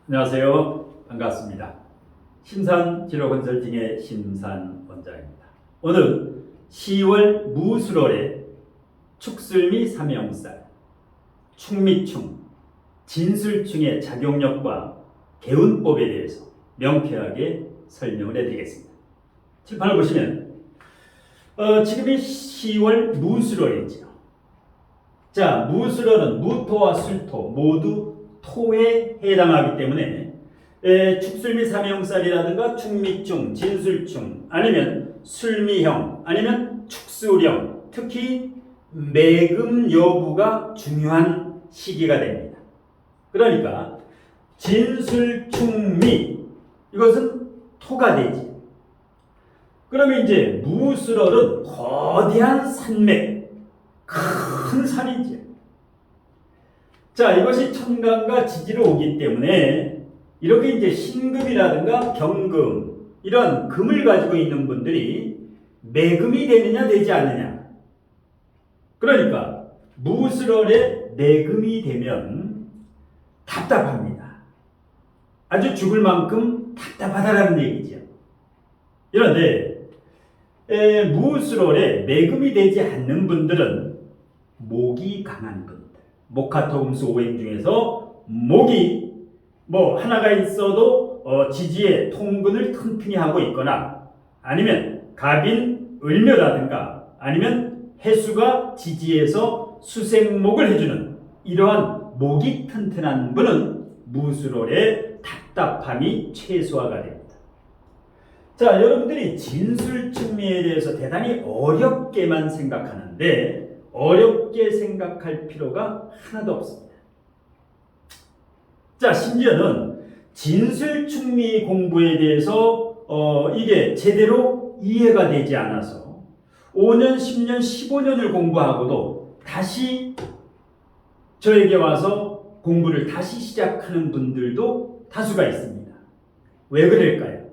안녕하세요. 반갑습니다. 심산진로컨설팅의 심산원장입니다. 오늘 10월 무술월의 축술미 삼형살, 충미충, 진술충의 작용력과 개운법에 대해서 명쾌하게 설명을 해드리겠습니다. 칠판을 보시면 지금이 10월 무술월이죠. 자, 무술월은 무토와 술토 모두 토에 해당하기 때문에 축술미 삼형살이라든가 충미충, 진술충, 아니면 술미형, 아니면 축술형, 특히 매금 여부가 중요한 시기가 됩니다. 그러니까 진술충미, 이것은 토가 되지. 그러면 이제 무술월은 거대한 산맥, 큰 산이죠. 자, 이것이 천간과 지지로 오기 때문에 이렇게 이제 신금이라든가 경금, 이런 금을 가지고 있는 분들이 매금이 되느냐 되지 않느냐. 그러니까 무술월에 매금이 되면 답답합니다. 아주 죽을 만큼 답답하다라는 얘기죠. 그런데 무술월에 매금이 되지 않는 분들은 목이 강한 분들, 목화토금수 오행 중에서 목이 하나가 있어도 지지에 통근을 튼튼히 하고 있거나, 아니면 갑인 을묘라든가, 아니면 해수가 지지에서 수생목을 해주는 이러한 목이 튼튼한 분은 무술월에 답답함이 최소화가 됩니다. 자, 여러분들이 진술충미에 대해서 대단히 어렵게만 생각하는데 어렵게 생각할 필요가 하나도 없습니다. 자, 심지어는 진술충미 공부에 대해서 이게 제대로 이해가 되지 않아서 5년, 10년, 15년을 공부하고도 다시 저에게 와서 공부를 다시 시작하는 분들도 다수가 있습니다. 왜 그럴까요?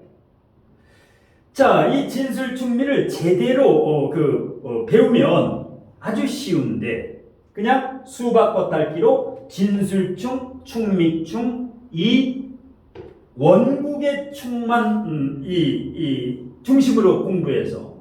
자, 이 진술충미를 제대로 배우면 아주 쉬운데 그냥 수박 겉핥기로 진술충, 충미충, 이 원국의 충만 이 중심으로 공부해서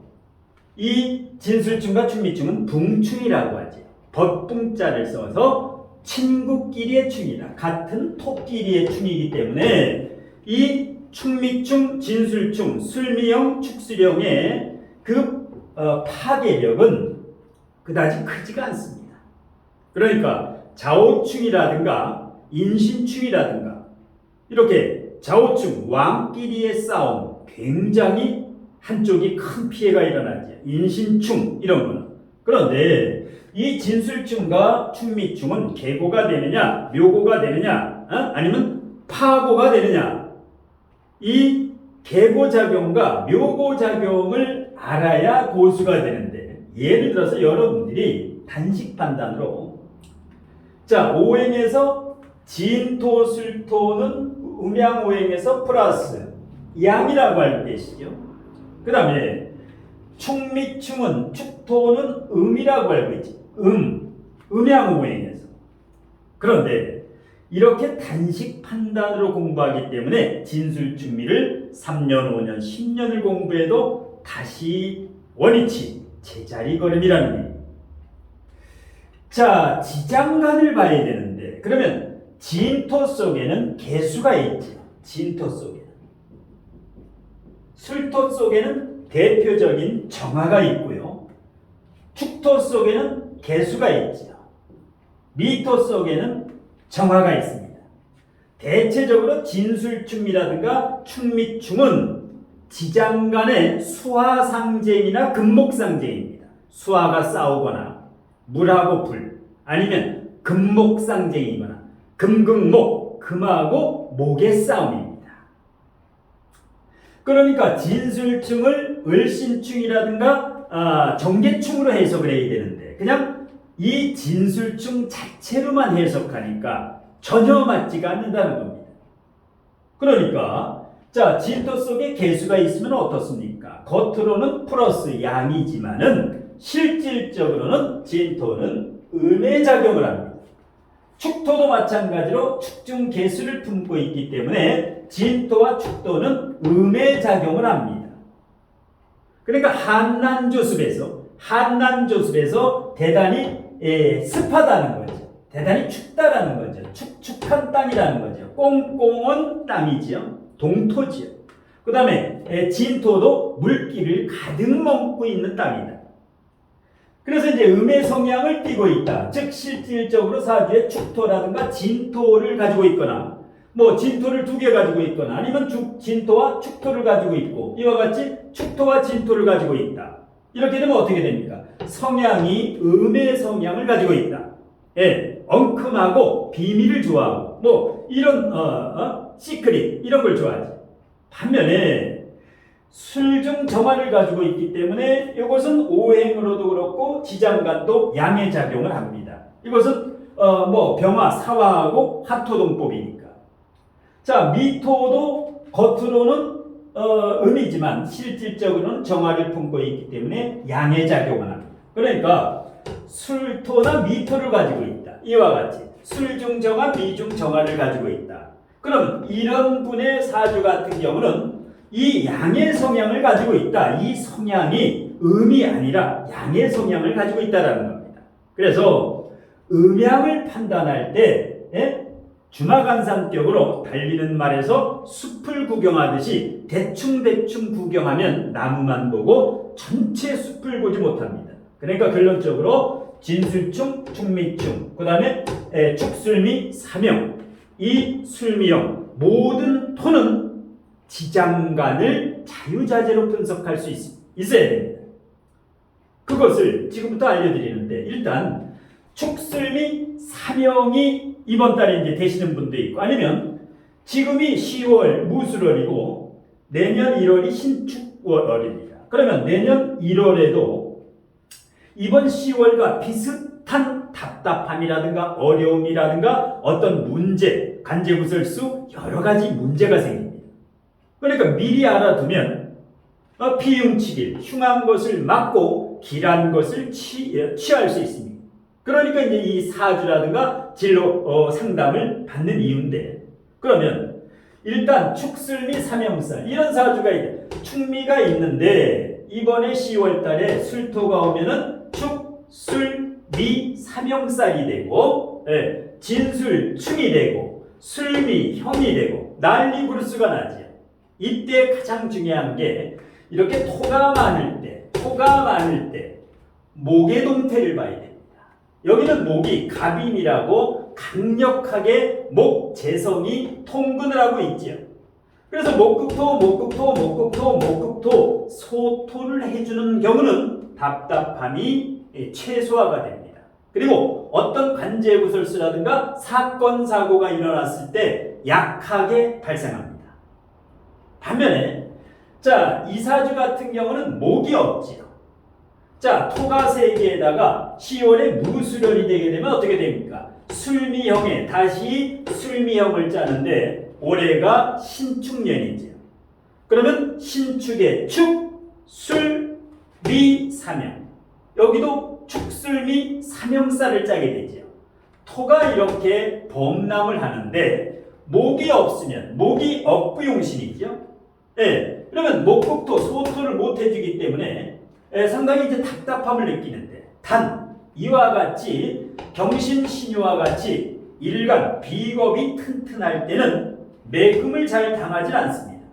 이 진술충과 충미충은 붕충이라고 하죠. 벗붕자를 써서 친구끼리의 충이다. 같은 토끼리의 충이기 때문에 이 충미충, 진술충, 술미형, 축술형의 그 파괴력은 그다지 크지가 않습니다. 그러니까 좌우충이라든가 인신충이라든가 이렇게 좌우충, 왕끼리의 싸움, 굉장히 한쪽이 큰 피해가 일어나죠. 인신충 이런 거는. 그런데 이 진술충과 충미충은 계고가 되느냐, 묘고가 되느냐, 아니면 파고가 되느냐, 이 계고작용과 묘고작용을 알아야 고수가 되는데, 예를 들어서 여러분들이 단식 판단으로 자, 오행에서 진토, 술토는 음양오행에서 플러스 양이라고 알고 계시죠? 그 다음에 충미충은 축토는 음이라고 알고 있지. 음양오행에서. 그런데 이렇게 단식 판단으로 공부하기 때문에 진술충미를 3년, 5년, 10년을 공부해도 다시 원위치, 제자리 걸음이라는 얘기. 자, 지장간을 봐야 되는데, 그러면 진토 속에는 개수가 있죠. 진토 속에는. 술토 속에는 대표적인 정화가 있고요. 축토 속에는 개수가 있죠. 미토 속에는 정화가 있습니다. 대체적으로 진술충이라든가 충미충은 지장간의 수화상쟁이나 금목상쟁입니다. 수화가 싸우거나 물하고 불, 아니면 금목상쟁이거나 금극목, 금하고 목의 싸움입니다. 그러니까 진술충을 을신충이라든가 정계충으로 해석을 해야 되는데 그냥 이 진술충 자체로만 해석하니까 전혀 맞지가 않는다는 겁니다. 그러니까 자, 진토 속에 개수가 있으면 어떻습니까? 겉으로는 플러스 양이지만은 실질적으로는 진토는 음의 작용을 합니다. 축토도 마찬가지로 축중 개수를 품고 있기 때문에 진토와 축토는 음의 작용을 합니다. 그러니까 한난조습에서 대단히 습하다는 거죠. 대단히 춥다라는 거죠. 축축한 땅이라는 거죠. 꽁꽁한 땅이지요. 동토지요. 그 다음에 진토도 물기를 가득 머금고 있는 땅이다. 그래서 이제 음의 성향을 띠고 있다. 즉 실질적으로 사주에 축토라든가 진토를 가지고 있거나 뭐 진토를 2개 가지고 있거나 아니면 진토와 축토를 가지고 있고 이와 같이 축토와 진토를 가지고 있다. 이렇게 되면 어떻게 됩니까? 성향이 음의 성향을 가지고 있다. 엉큼하고 비밀을 좋아하고 뭐 이런 시크릿 이런 걸 좋아하지. 반면에 술중 정화를 가지고 있기 때문에 이것은 오행으로도 그렇고 지장간도 양의 작용을 합니다. 이것은 뭐 병화, 사화하고 화토동법이니까. 자, 미토도 겉으로는 음이지만 실질적으로는 정화를 품고 있기 때문에 양의 작용을 합니다. 그러니까 술토나 미토를 가지고 있다. 이와 같이 술중 정화, 미중 정화를 가지고 있다. 그럼 이런 분의 사주 같은 경우는 이 양의 성향을 가지고 있다. 이 성향이 음이 아니라 양의 성향을 가지고 있다는 겁니다. 그래서 음양을 판단할 때 주마간산격으로 달리는 말에서 숲을 구경하듯이 대충 구경하면 나무만 보고 전체 숲을 보지 못합니다. 그러니까 결론적으로 진술충, 충미충, 그 다음에 축술미, 사명, 이 술미형 모든 토는 지장간을 자유자재로 분석할 수 있어야 됩니다. 그것을 지금부터 알려드리는데 일단 축술미, 사명이 이번 달에 이제 되시는 분도 있고 아니면 지금이 10월 무술월이고 내년 1월이 신축월입니다. 그러면 내년 1월에도 이번 10월과 비슷한 답답함이라든가 어려움이라든가 어떤 문제, 간제구설수 여러 가지 문제가 생깁니다. 그러니까 미리 알아두면 피흉치길, 흉한 것을 막고 길한 것을 취할 수 있습니다. 그러니까 이제 이 사주라든가 진로 상담을 받는 이유인데 그러면 일단 축술 및 사명살 이런 사주가 있대. 축미가 있는데 이번에 10월 달에 술토가 오면은 축, 술, 미, 사명살이 되고 진술, 충이 되고 술미, 형이 되고 난리 부르스가 나지. 이때 가장 중요한 게 이렇게 토가 많을 때 목의 동태를 봐야 됩니다. 여기는 목이 갑인이라고 강력하게 목 재성이 통근을 하고 있지요. 그래서 목극토 소토를 해주는 경우는 답답함이 최소화가 됩니다. 그리고 어떤 관제구설수라든가 사건 사고가 일어났을 때 약하게 발생합니다. 반면에 자, 이 사주 같은 경우는 목이 없지요. 자, 토가 3개에다가 10월에 무술월이 되게 되면 어떻게 됩니까? 술미형에 다시 술미형을 짜는데 올해가 신축년이지요. 그러면 신축의 축, 술, 미, 사명. 여기도 축술미, 사명살을 짜게 되지요. 토가 이렇게 범람을 하는데 목이 없으면 목이 억부용신이죠. 그러면 목극토, 소토를 못 해주기 때문에 상당히 이제 답답함을 느끼는데 단 이와 같이 경신신유와 같이 일간 비겁이 튼튼할 때는 매금을 잘 당하지 않습니다.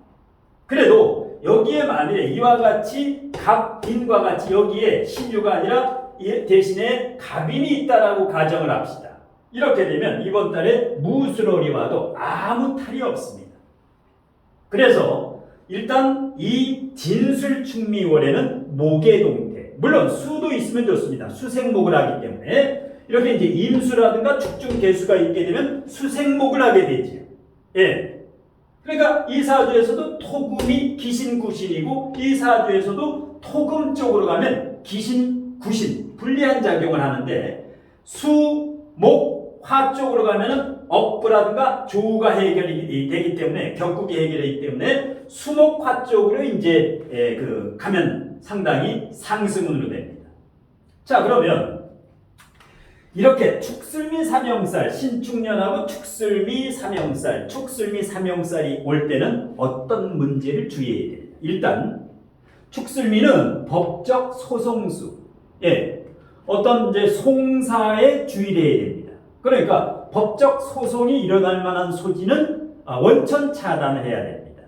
그래도 여기에 만일에 이와 같이 갑인과 같이 여기에 신유가 아니라 대신에 갑인이 있다라고 가정을 합시다. 이렇게 되면 이번 달에 무술월이 와도 아무 탈이 없습니다. 그래서 일단 이 진술충미월에는 목의 동태, 물론 수도 있으면 좋습니다. 수생목을 하기 때문에 이렇게 이제 임수라든가 축중개수가 있게 되면 수생목을 하게 되죠. 그러니까 이 사주에서도 토금이 기신구신이고 이 사주에서도 토금 쪽으로 가면 기신구신 불리한 작용을 하는데 수, 목, 화 쪽으로 가면은 억부라든가 조우가 해결이 되기 때문에 격국이 해결되기 때문에 수목화 쪽으로 이제 가면 상당히 상승운으로 됩니다. 자, 그러면 이렇게 축술미 삼형살, 신축년하고 축술미 삼형살, 축술미 삼형살이 올 때는 어떤 문제를 주의해야 돼요? 일단 축술미는 법적 소송수, 어떤 이제 송사에 주의를 해야 됩니다. 그러니까 법적 소송이 일어날 만한 소지는 원천 차단을 해야 됩니다.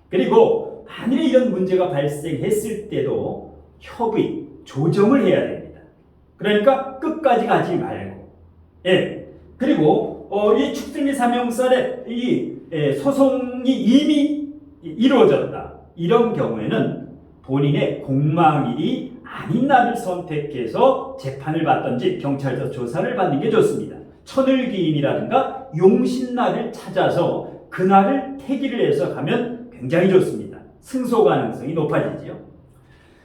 그리고 만일에 이런 문제가 발생했을 때도 협의, 조정을 해야 됩니다. 그러니까 끝까지 가지 말고, 그리고 이 축술미 삼형살의 이 소송이 이미 이루어졌다. 이런 경우에는 본인의 공망일이 아닌 날을 선택해서 재판을 받든지 경찰서 조사를 받는 게 좋습니다. 천을기인이라든가 용신날을 찾아서 그날을 태기를 해서 가면 굉장히 좋습니다. 승소 가능성이 높아지죠.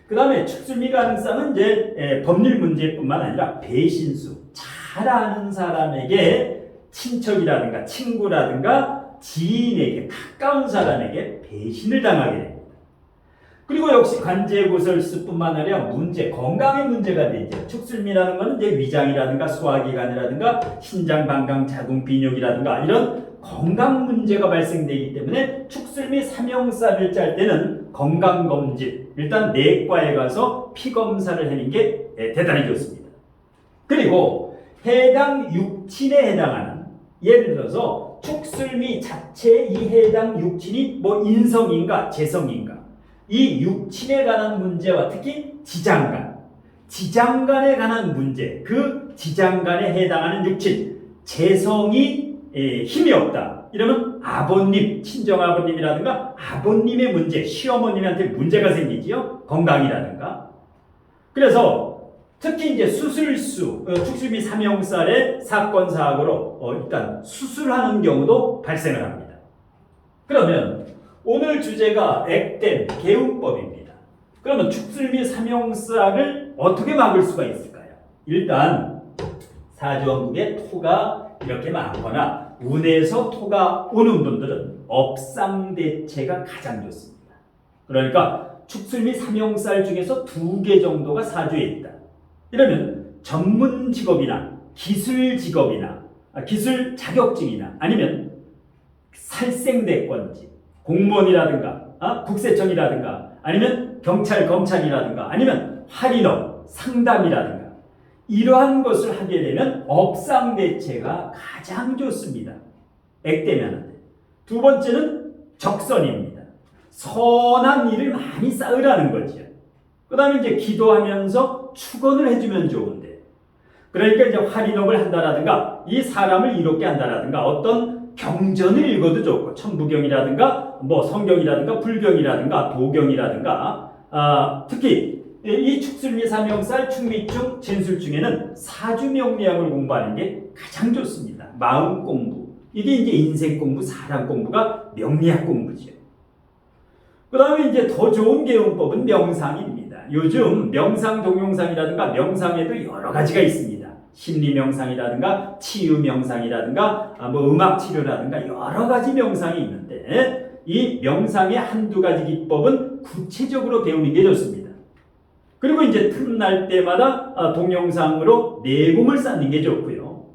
그 다음에 축술미 가능성은 이제 법률 문제뿐만 아니라 배신수, 잘 아는 사람에게 친척이라든가 친구라든가 지인에게, 가까운 사람에게 배신을 당하게 됩니다. 그리고 역시 관제구설수뿐만 아니라 문제, 건강의 문제가 되죠. 축술미라는 것은 이제 위장이라든가 소화기관이라든가 신장, 방광, 자궁, 비뇨기라든가 이런 건강 문제가 발생되기 때문에 축술미 삼형살을 짤 때는 건강검진, 일단 내과에 가서 피검사를 하는 게 대단히 좋습니다. 그리고 해당 육친에 해당하는, 예를 들어서 축술미 자체의 이 해당 육친이 뭐 인성인가 재성인가, 이 육친에 관한 문제와 특히 지장간에 관한 문제, 그 지장간에 해당하는 육친, 재성이 힘이 없다. 이러면 아버님, 친정아버님이라든가 아버님의 문제, 시어머님한테 문제가 생기지요. 건강이라든가. 그래서 특히 이제 수술수, 축술미 삼형살의 사건 사고로 일단 수술하는 경우도 발생을 합니다. 그러면 오늘 주제가 액땜, 개운법입니다. 그러면 축술미 삼형살을 어떻게 막을 수가 있을까요? 일단 사주원국에 토가 이렇게 많거나 운에서 토가 오는 분들은 업상대체가 가장 좋습니다. 그러니까 축술미 삼형살 중에서 2개 정도가 사주에 있다. 이러면 전문 직업이나 기술 직업이나 기술 자격증이나 아니면 살생대권직, 공무원이라든가 국세청이라든가 아니면 경찰, 검찰이라든가 아니면 할인업, 상담이라든가 이러한 것을 하게 되면 업상대체가 가장 좋습니다. 액땜하는데. 두 번째는 적선입니다. 선한 일을 많이 쌓으라는 거죠. 그 다음에 이제 기도하면서 축원을 해주면 좋은데, 그러니까 이제 할인업을 한다라든가 이 사람을 이롭게 한다라든가 어떤 경전을 읽어도 좋고, 천부경이라든가 뭐 성경이라든가 불경이라든가 도경이라든가 특히 이 축술미 삼형살, 축미충, 진술중에는 사주명리학을 공부하는 게 가장 좋습니다. 마음 공부, 이게 이제 인생 공부, 사람 공부가 명리학 공부죠. 그 다음에 이제 더 좋은 개운법은 명상입니다. 요즘 명상 동영상이라든가 명상에도 여러 가지가 있습니다. 심리 명상이라든가 치유 명상이라든가 뭐 음악 치료라든가 여러 가지 명상이 있는데, 이 명상의 한두 가지 기법은 구체적으로 배우는 게 좋습니다. 그리고 이제 틈날 때마다 동영상으로 내공을 쌓는 게 좋고요.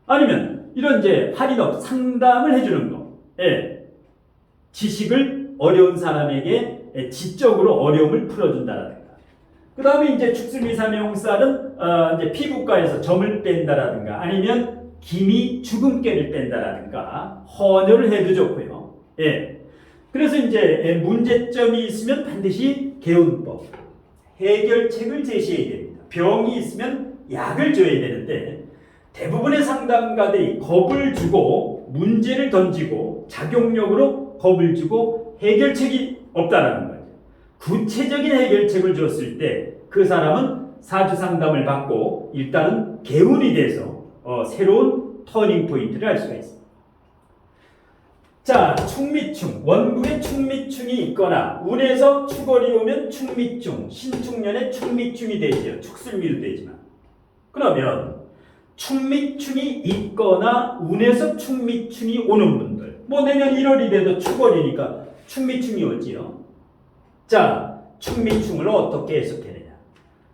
아니면 이런 이제 할인업 상담을 해주는 거, 지식을 어려운 사람에게 지적으로 어려움을 풀어준다라든가. 그 다음에 이제 축술미 삼형살은 이제 피부과에서 점을 뺀다라든가 아니면 기미 주근깨를 뺀다라든가 헌혈을 해도 좋고요. 그래서 이제 문제점이 있으면 반드시 개운법, 해결책을 제시해야 됩니다. 병이 있으면 약을 줘야 되는데 대부분의 상담가들이 겁을 주고 문제를 던지고 작용력으로 겁을 주고 해결책이 없다라는 거죠. 구체적인 해결책을 줬을 때 그 사람은 사주 상담을 받고 일단은 개운이 돼서 새로운 터닝 포인트를 할 수가 있습니다. 자, 축미충, 원국에 축미충이 있거나 운에서 축월이 오면 축미충, 신축년에 축미충이 되죠. 축술미도 되지만. 그러면 축미충이 있거나 운에서 축미충이 오는 분들, 뭐 내년 1월이 돼도 축월이니까 축미충이 오지요. 자, 축미충을 어떻게 해석해야 되냐?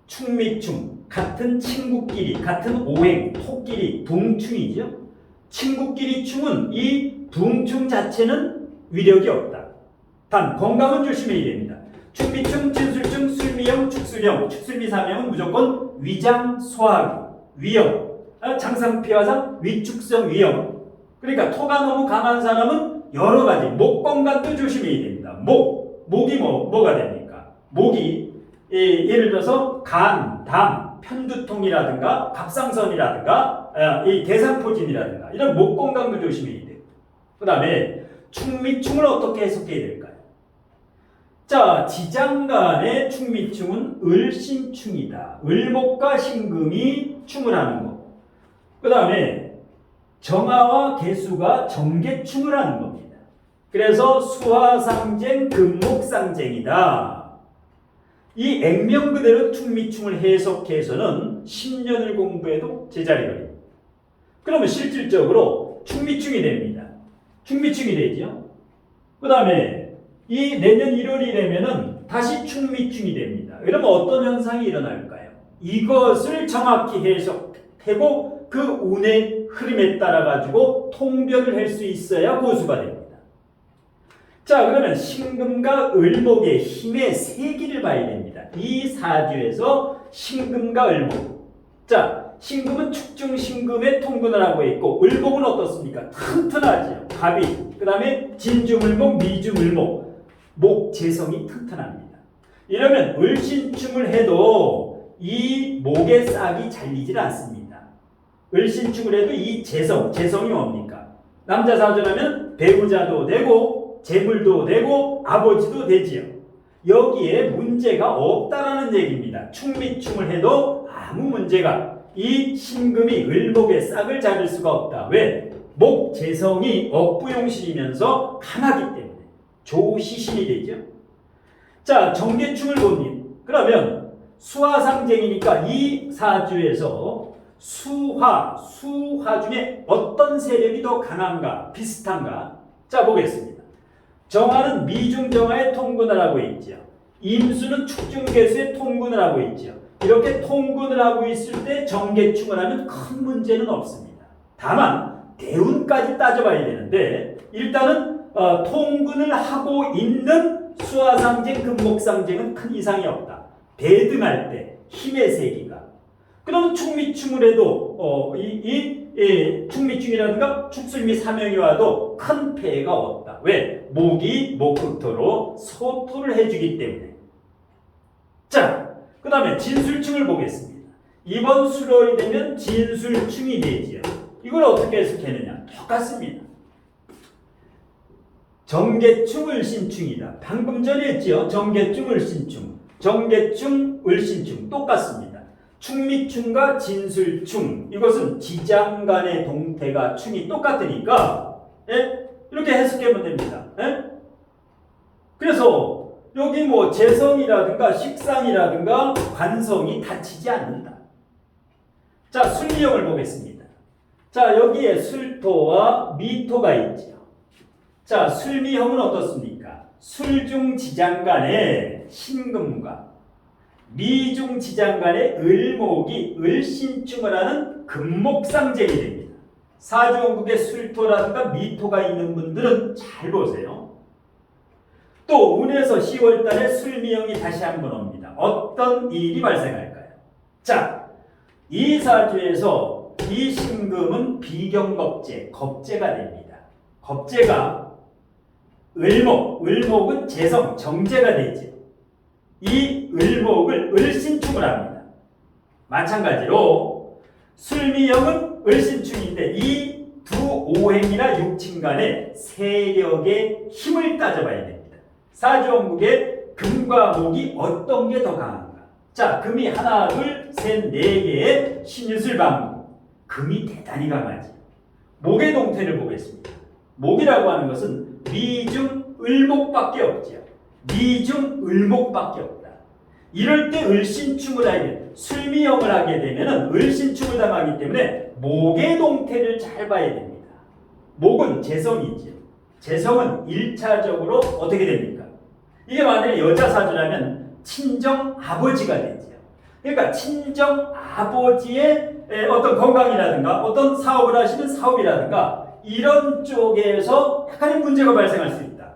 축미충, 같은 친구끼리, 같은 오행, 토끼리, 붕충이죠. 친구끼리 충은 이 붕충 자체는 위력이 없다. 단 건강은 조심해야 됩니다. 충미충, 진술충, 술미형, 축술형, 축술미사명은 무조건 위장 소화기, 위염, 장상피화상, 위축성 위염. 그러니까 토가 너무 강한 사람은 여러 가지 목 건강도 조심해야 됩니다. 목이 뭐가 됩니까? 목이 예를 들어서 간, 담, 편두통이라든가 갑상선이라든가 이 대상포진이라든가 이런 목 건강도 조심해야 돼요. 그 다음에 충미충을 어떻게 해석해야 될까요? 자, 지장간의 충미충은 을신충이다. 을목과 신금이 충을 하는 거. 그 다음에 정화와 개수가 정계충을 하는 겁니다. 그래서 수화상쟁, 금목상쟁이다. 이 액면 그대로 충미충을 해석해서는 10년을 공부해도 제자리가 됩니다. 그러면 실질적으로 충미충이 됩니다. 충미충이 되죠. 그 다음에 이 내년 1월이 되면은 다시 충미충이 됩니다. 그러면 어떤 현상이 일어날까요? 이것을 정확히 해석하고 그 운의 흐름에 따라 가지고 통변을 할 수 있어야 고수가 됩니다. 자, 그러면 신금과 을목의 힘의 세기를 봐야 됩니다. 이 사주에서 신금과 을목. 자, 신금은 축중신금에 통근을 하고 있고 을목은 어떻습니까? 튼튼하죠. 갑이. 그 다음에 진중을목, 미중을목. 목재성이 튼튼합니다. 이러면 을신충을 해도 이 목의 싹이 잘리질 않습니다. 을신충을 해도 이 재성이 뭡니까? 남자 사주라면 배우자도 되고 재물도 되고 아버지도 되지요. 여기에 문제가 없다라는 얘기입니다. 충미충을 해도 아무 문제가 이 신금이 을목의 싹을 잡을 수가 없다. 왜? 목 재성이 억부용신이면서 강하기 때문에 조시신이 되죠. 자, 정계충을 보니 그러면 수화상쟁이니까 이 사주에서 수화 중에 어떤 세력이 더 강한가 비슷한가? 자, 보겠습니다. 정화는 미중정화에 통근을 하고 있죠. 임수는 축중개수에 통근을 하고 있죠. 이렇게 통근을 하고 있을 때 정계충을 하면 큰 문제는 없습니다. 다만 대운까지 따져봐야 되는데 일단은 통근을 하고 있는 수화상쟁, 금목상쟁은 큰 이상이 없다. 대등할 때 힘의 세기가. 그러면 충미충을 해도 충미충이라든가 축술미 사명이 와도 큰 폐해가 없다. 왜? 목이 목흑토로 소토를 해주기 때문에. 자, 그 다음에 진술충을 보겠습니다. 이번 수월이 되면 진술충이 되지요. 이걸 어떻게 해석하느냐? 똑같습니다. 정계충, 을신충이다. 방금 전에 했지요. 정계충, 을신충. 정계충, 을신충 똑같습니다. 충미충과 진술충 이것은 지장간의 동태가 충이 똑같으니까 이렇게 해석하면 됩니다. 그래서 여기 뭐 재성이라든가 식상이라든가 관성이 다치지 않는다. 자, 술미형을 보겠습니다. 자, 여기에 술토와 미토가 있죠. 자, 술미형은 어떻습니까? 술중지장간의 신금과 미중지장간의 을목이 을신충을 하는 금목상쟁이 됩니다. 사주원국에 술토라든가 미토가 있는 분들은 잘 보세요. 또 운에서 10월달에 술미형이 다시 한번 옵니다. 어떤 일이 발생할까요? 자, 이 사주에서 이 신금은 비경겁재, 겁재가 됩니다. 겁재가 을목은 재성, 정재가 되죠. 이 을목을 을신충을 합니다. 마찬가지로 술미형은 을신충인데 이 두 오행이나 육친간의 세력의 힘을 따져봐야 됩니다. 사주원국의 금과 목이 어떤 게 더 강한가? 자, 금이 하나, 둘, 셋, 네 개의 신유술 방목. 금이 대단히 강하지. 목의 동태를 보겠습니다. 목이라고 하는 것은 미중 을목밖에 없죠. 미중 을목밖에 없다. 이럴 때 을신충을 하게, 술미형을 하게 되면 을신충을 당하기 때문에 목의 동태를 잘 봐야 됩니다. 목은 재성이죠. 재성은 1차적으로 어떻게 됩니까? 이게 만약에 여자 사주라면 친정 아버지가 되죠. 그러니까 친정 아버지의 어떤 건강이라든가 어떤 사업을 하시는 사업이라든가 이런 쪽에서 약간의 문제가 발생할 수 있다.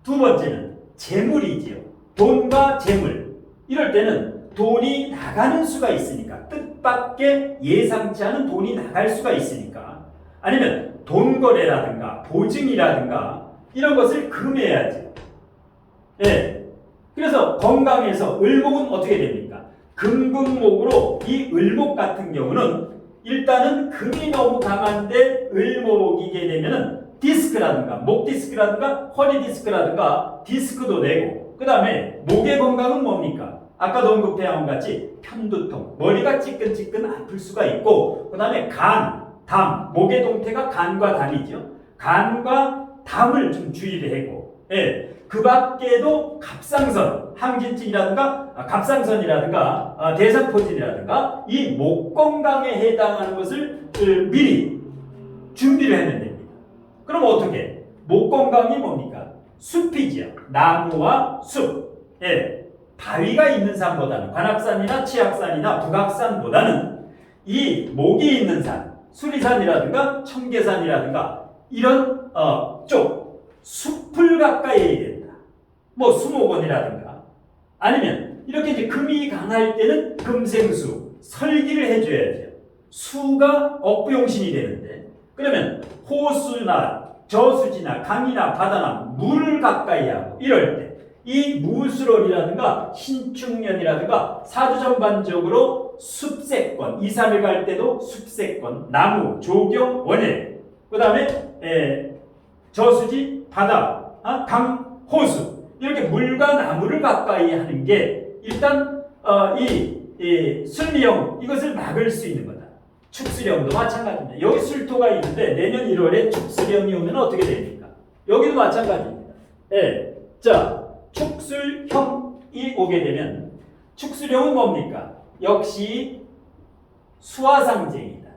두 번째는 재물이지요. 돈과 재물. 이럴 때는 돈이 나가는 수가 있으니까, 뜻밖의 예상치 않은 돈이 나갈 수가 있으니까, 아니면 돈거래라든가 보증이라든가 이런 것을 금해야지. 예. 그래서 건강에서 을목은 어떻게 됩니까? 금금목으로 이 을목 같은 경우는 일단은 금이 너무 강한데 을목이게 되면은 디스크라든가 목 디스크라든가 허리 디스크라든가 디스크도 내고, 그 다음에 목의 건강은 뭡니까? 아까도 언급해온 같이 편두통, 머리가 찌끈찌끈 아플 수가 있고, 그 다음에 간, 담, 목의 동태가 간과 담이죠. 간과 담을 좀 주의를 하고, 예. 그 밖에도 갑상선, 항진증이라든가 갑상선이라든가 대상포진이라든가 이 목 건강에 해당하는 것을 미리 준비를 해야 됩니다. 그럼 어떻게? 목 건강이 뭡니까? 숲이지요. 나무와 숲. 예. 바위가 있는 산보다는, 관악산이나 치악산이나 북악산보다는 이 목이 있는 산, 수리산이라든가 청계산이라든가 이런 쪽 숲을 가까이 해야 된다. 뭐 수목원이라든가, 아니면 이렇게 이제 금이 강할 때는 금생수, 설기를 해줘야죠. 수가 억부용신이 되는데, 그러면 호수나 저수지나 강이나 바다나 물을 가까이 하고 이럴 때 이 무술월이라든가 신축년이라든가 사주 전반적으로 숲세권, 2, 3일 갈 때도 숲세권, 나무, 조경, 원예, 그 다음에 저수지, 바다, 강, 호수, 이렇게 물과 나무를 가까이 하는 게 일단 이 술미형 이것을 막을 수 있는 거다. 축수령도 마찬가지입니다. 여기 술토가 있는데 내년 1월에 축수령이 오면 어떻게 됩니까? 여기도 마찬가지입니다. 예. 자, 축술형이 오게 되면 축수령은 뭡니까? 역시 수화상제이다.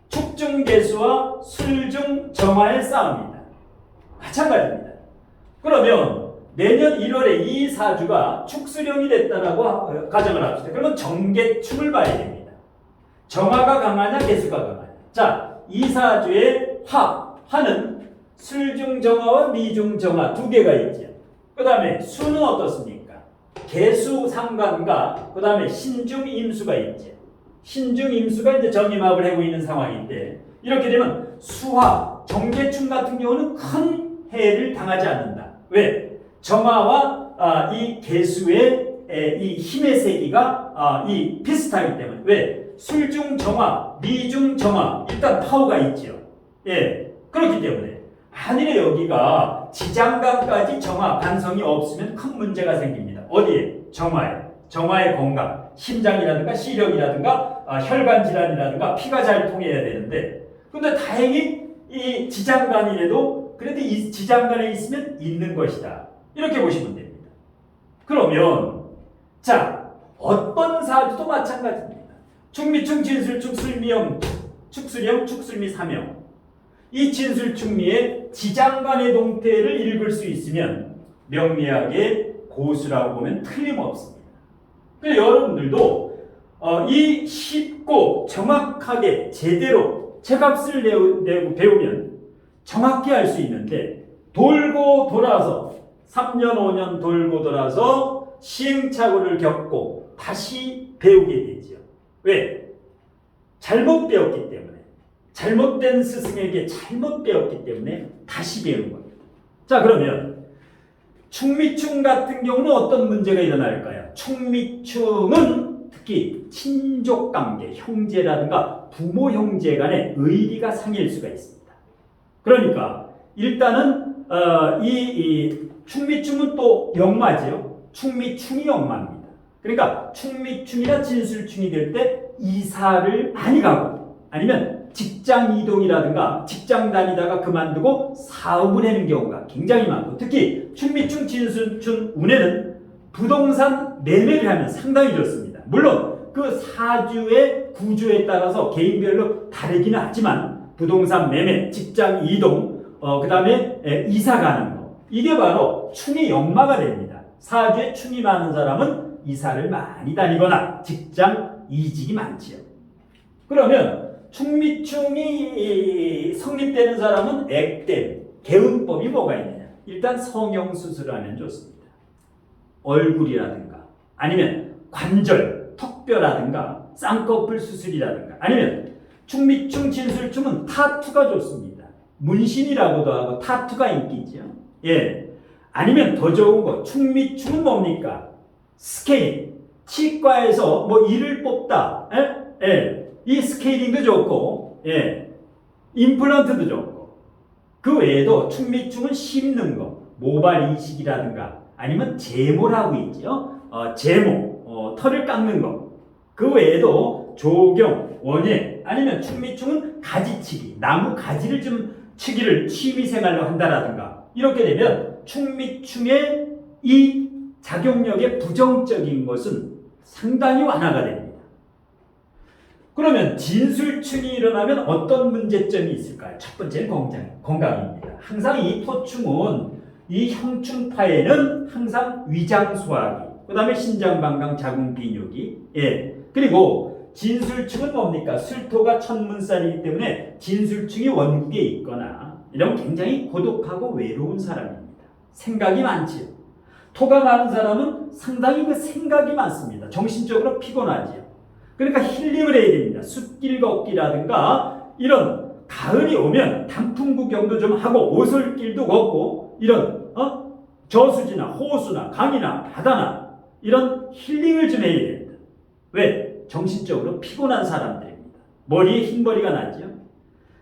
축중개수와 술중정화의 싸움이다. 마찬가지입니다. 그러면 내년 1월에 이 사주가 축수령이 됐다라고 가정을 합시다. 그러면 정계축을 봐야 됩니다. 정화가 강하냐 개수가 강하냐. 자, 이 사주의 화는 술중정화와 미중정화 두 개가 있죠. 그 다음에 수는 어떻습니까? 개수 상관과 그 다음에 신중임수가 있죠. 신중임수가 이제 정임합을 하고 있는 상황인데, 이렇게 되면 수화, 정계축 같은 경우는 큰 해를 당하지 않는다. 왜? 정화와 이 개수의 이 힘의 세기가 이 비슷하기 때문에. 왜? 술중정화, 미중정화, 일단 파워가 있죠. 예, 그렇기 때문에 만일에 여기가 지장간까지 정화, 간성이 없으면 큰 문제가 생깁니다. 어디에? 정화에. 정화의 건강, 심장이라든가 시력이라든가 혈관 질환이라든가 피가 잘 통해야 되는데, 근데 다행히 이 지장간이라도 그래도 이 지장간에 있으면 있는 것이다. 이렇게 보시면 됩니다. 그러면 자, 어떤 사주도 마찬가지입니다. 축미충, 진술충, 술미형, 축술형, 축술미, 삼형. 이 진술충미의 지장간의 동태를 읽을 수 있으면 명리학의 고수라고 보면 틀림없습니다. 그래서 여러분들도 이 쉽고 정확하게 제대로 체값을 내고 배우면 정확히 알 수 있는데, 돌고 돌아서 3년 5년 돌고 돌아서 시행착오를 겪고 다시 배우게 되죠. 왜? 잘못 배웠기 때문에, 잘못된 스승에게 잘못 배웠기 때문에 다시 배운 겁니다. 자, 그러면 축미충 같은 경우는 어떤 문제가 일어날까요? 축미충은 특히 친족관계, 형제라든가 부모 형제 간의 의리가 상해일 수가 있습니다. 그러니까 일단은 이 축미충은 또 역마지요. 축미충이 역마입니다. 그러니까 축미충이나 진술충이 될 때 이사를 많이 가고, 아니면 직장 이동이라든가 직장 다니다가 그만두고 사업을 하는 경우가 굉장히 많고, 특히 축미충, 진술충 운에는 부동산 매매를 하면 상당히 좋습니다. 물론 그 사주의 구조에 따라서 개인별로 다르기는 하지만 부동산 매매, 직장 이동, 그 다음에 이사 가는 거, 이게 바로 충이 역마가 됩니다. 사주에 충이 많은 사람은 이사를 많이 다니거나 직장 이직이 많지요. 그러면 충미충이 성립되는 사람은 액땜, 개운법이 뭐가 있느냐? 일단 성형수술을 하면 좋습니다. 얼굴이라든가 아니면 관절, 턱뼈라든가 쌍꺼풀 수술이라든가 아니면 충미충, 진술충은 타투가 좋습니다. 문신이라고도 하고 타투가 인기죠. 예. 아니면 더 좋은 거 충미충은 뭡니까? 스케일링. 치과에서 뭐 이를 뽑다. 예? 예. 이 스케일링도 좋고, 예. 임플란트도 좋고. 그 외에도 충미충은 심는 거, 모발 이식이라든가 아니면 제모라고 있죠. 제모, 털을 깎는 거. 그 외에도 조경, 원예, 아니면 충미충은 가지치기, 나무 가지를 좀 치기를 취미생활로 한다라든가. 이렇게 되면 충미충의 이 작용력의 부정적인 것은 상당히 완화가 됩니다. 그러면 진술충이 일어나면 어떤 문제점이 있을까요? 첫 번째는 건강입니다. 항상 이 토충은 이 형충파에는 항상 위장 소화기, 그 다음에 신장방광 자궁 비뇨기, 예. 그리고 진술충은 뭡니까? 술토가 천문살이기 때문에 진술충이 원국에 있거나 이런 굉장히 고독하고 외로운 사람입니다. 생각이 많지요. 토가 많은 사람은 상당히 그 생각이 많습니다. 정신적으로 피곤하지요. 그러니까 힐링을 해야 됩니다. 숲길 걷기라든가 이런 가을이 오면 단풍 구경도 좀 하고 오솔길도 걷고 이런 저수지나 호수나 강이나 바다나 이런 힐링을 좀 해야 됩니다. 왜? 정신적으로 피곤한 사람들입니다. 머리에 흰머리가 나죠.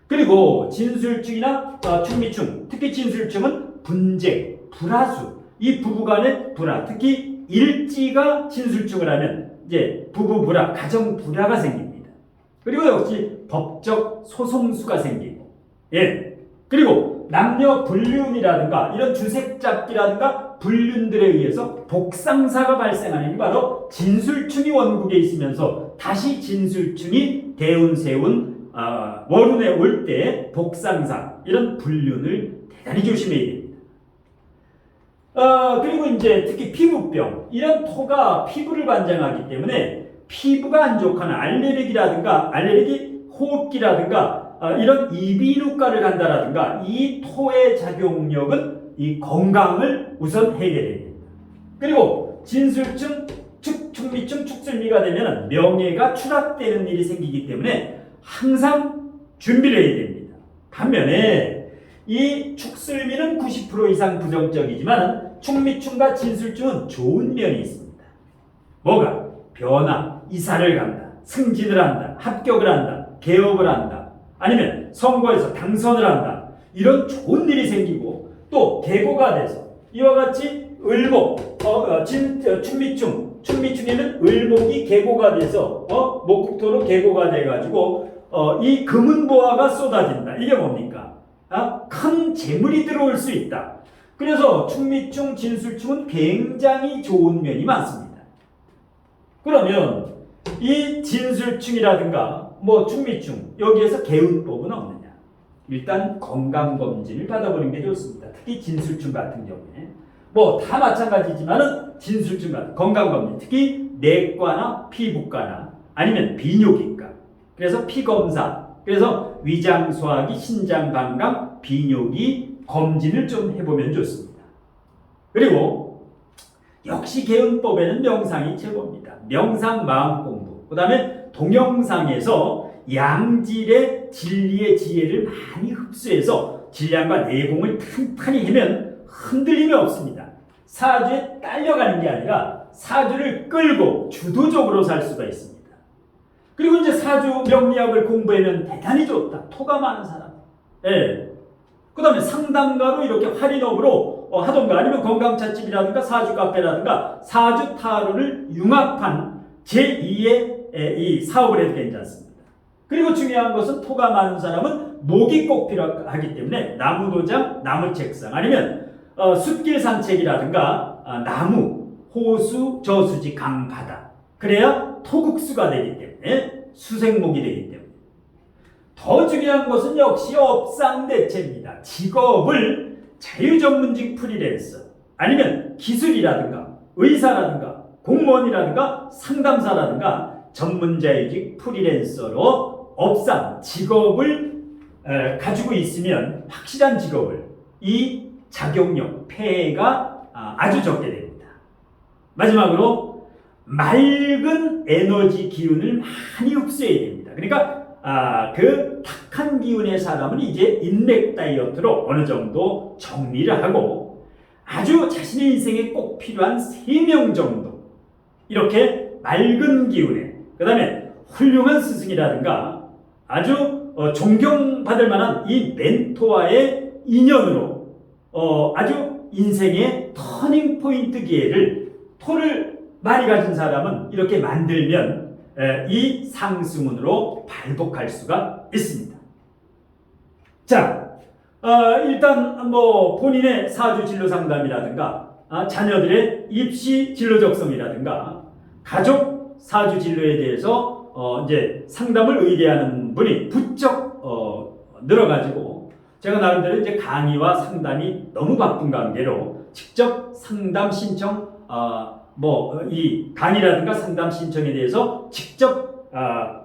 그리고 진술충이나 충미충, 특히 진술충은 분쟁, 불화수, 이 부부간의 불화, 특히 일지가 진술충을 하면 이제 부부 불화, 가정 불화가 생깁니다. 그리고 역시 법적 소송수가 생기고, 예. 그리고 남녀 불륜이라든가 이런 주색잡기라든가 불륜들에 의해서 복상사가 발생하는 게 바로 진술충이 원국에 있으면서 다시 진술충이 대운세운 월운에 올 때 복상사 이런 불륜을 대단히 조심해야 됩니다. 그리고 이제 특히 피부병 이런 토가 피부를 관장하기 때문에 피부가 안 좋거나 알레르기 호흡기라든가 이런 이비인후과를 간다라든가 이 토의 작용력은 이 건강을 우선 해결해야 됩니다. 그리고 진술충, 충미충, 축술미가 되면 명예가 추락되는 일이 생기기 때문에 항상 준비를 해야 됩니다. 반면에 이 축술미는 90% 이상 부정적이지만 충미충과 진술충은 좋은 면이 있습니다. 뭐가? 변화, 이사를 간다, 승진을 한다, 합격을 한다, 개업을 한다, 아니면 선거에서 당선을 한다. 이런 좋은 일이 생기고 또 계고가 돼서 이와 같이 을목, 충미충에는 을목이 계고가 돼서 목국토로 계고가 돼가지고 이 금은보화가 쏟아진다. 이게 뭡니까? 큰 재물이 들어올 수 있다. 그래서 충미충, 진술충은 굉장히 좋은 면이 많습니다. 그러면 이 진술충이라든가 충미충 여기에서 개운법은 없느냐? 일단 건강검진을 받아보는 게 좋습니다. 특히 진술충 같은 경우에 다 마찬가지지만은 진술충 같은 건강검진, 특히 내과나 피부과나 아니면 비뇨기과, 그래서 피검사, 그래서 위장소화기, 신장방광, 비뇨기 검진을 좀 해보면 좋습니다. 그리고 역시 개운법에는 명상이 최고입니다. 명상 마음공부, 그 다음에 동영상에서 양질의 진리의 지혜를 많이 흡수해서 진량과 내공을 탄탄히 하면 흔들림이 없습니다. 사주에 딸려가는 게 아니라 사주를 끌고 주도적으로 살 수가 있습니다. 그리고 이제 사주 명리학을 공부하면 대단히 좋다. 토가 많은 사람. 예. 그 다음에 상담가로 이렇게 할인업으로 하던가 아니면 건강찻집이라든가 사주 카페라든가 사주 타로를 융합한 제2의 이 사업을 해도 괜찮습니다. 그리고 중요한 것은 토가 많은 사람은 목이 꼭 필요하기 때문에 나무도장, 나무책상 아니면 숲길 산책이라든가 나무, 호수, 저수지, 강, 바다. 그래야 토국수가 되기 때문에 수생목이 되기 때문에 더 중요한 것은 역시 업상대체입니다. 직업을 자유전문직 프리랜서 아니면 기술이라든가 의사라든가 공무원이라든가 상담사라든가 전문자이직 프리랜서로 업상, 직업을 가지고 있으면 확실한 직업을 이 자격력, 폐해가 아주 적게 됩니다. 마지막으로 맑은 에너지 기운을 많이 흡수해야 됩니다. 그러니까 그 탁한 기운의 사람은 이제 인맥 다이어트로 어느 정도 정리를 하고 아주 자신의 인생에 꼭 필요한 3명 정도 이렇게 맑은 기운에 그 다음에 훌륭한 스승이라든가 아주 존경받을 만한 이 멘토와의 인연으로 아주 인생의 터닝 포인트 기회를 토를 많이 가진 사람은 이렇게 만들면 이 상승운으로 발복할 수가 있습니다. 자, 일단 뭐 본인의 사주 진로 상담이라든가 자녀들의 입시 진로 적성이라든가 가족 사주 진로에 대해서 이제 상담을 의뢰하는 분이 부쩍 늘어가지고 제가 나름대로 이제 강의와 상담이 너무 바쁜 관계로 직접 상담 신청 뭐 이 강의라든가 상담 신청에 대해서 직접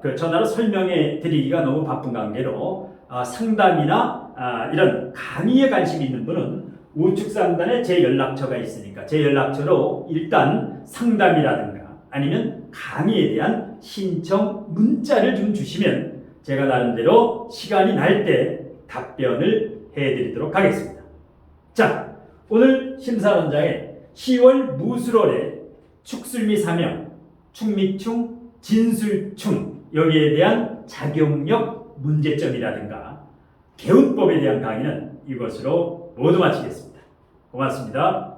그 전화로 설명해 드리기가 너무 바쁜 관계로 상담이나 이런 강의에 관심이 있는 분은 우측 상단에 제 연락처가 있으니까 제 연락처로 일단 상담이라든가 아니면 강의에 대한 신청 문자를 좀 주시면 제가 나름대로 시간이 날 때 답변을 해드리도록 하겠습니다. 자, 오늘 심사론장에 10월 무술월에 축술미 사명, 충미충, 진술충 여기에 대한 작용력 문제점이라든가 개운법에 대한 강의는 이것으로 모두 마치겠습니다. 고맙습니다.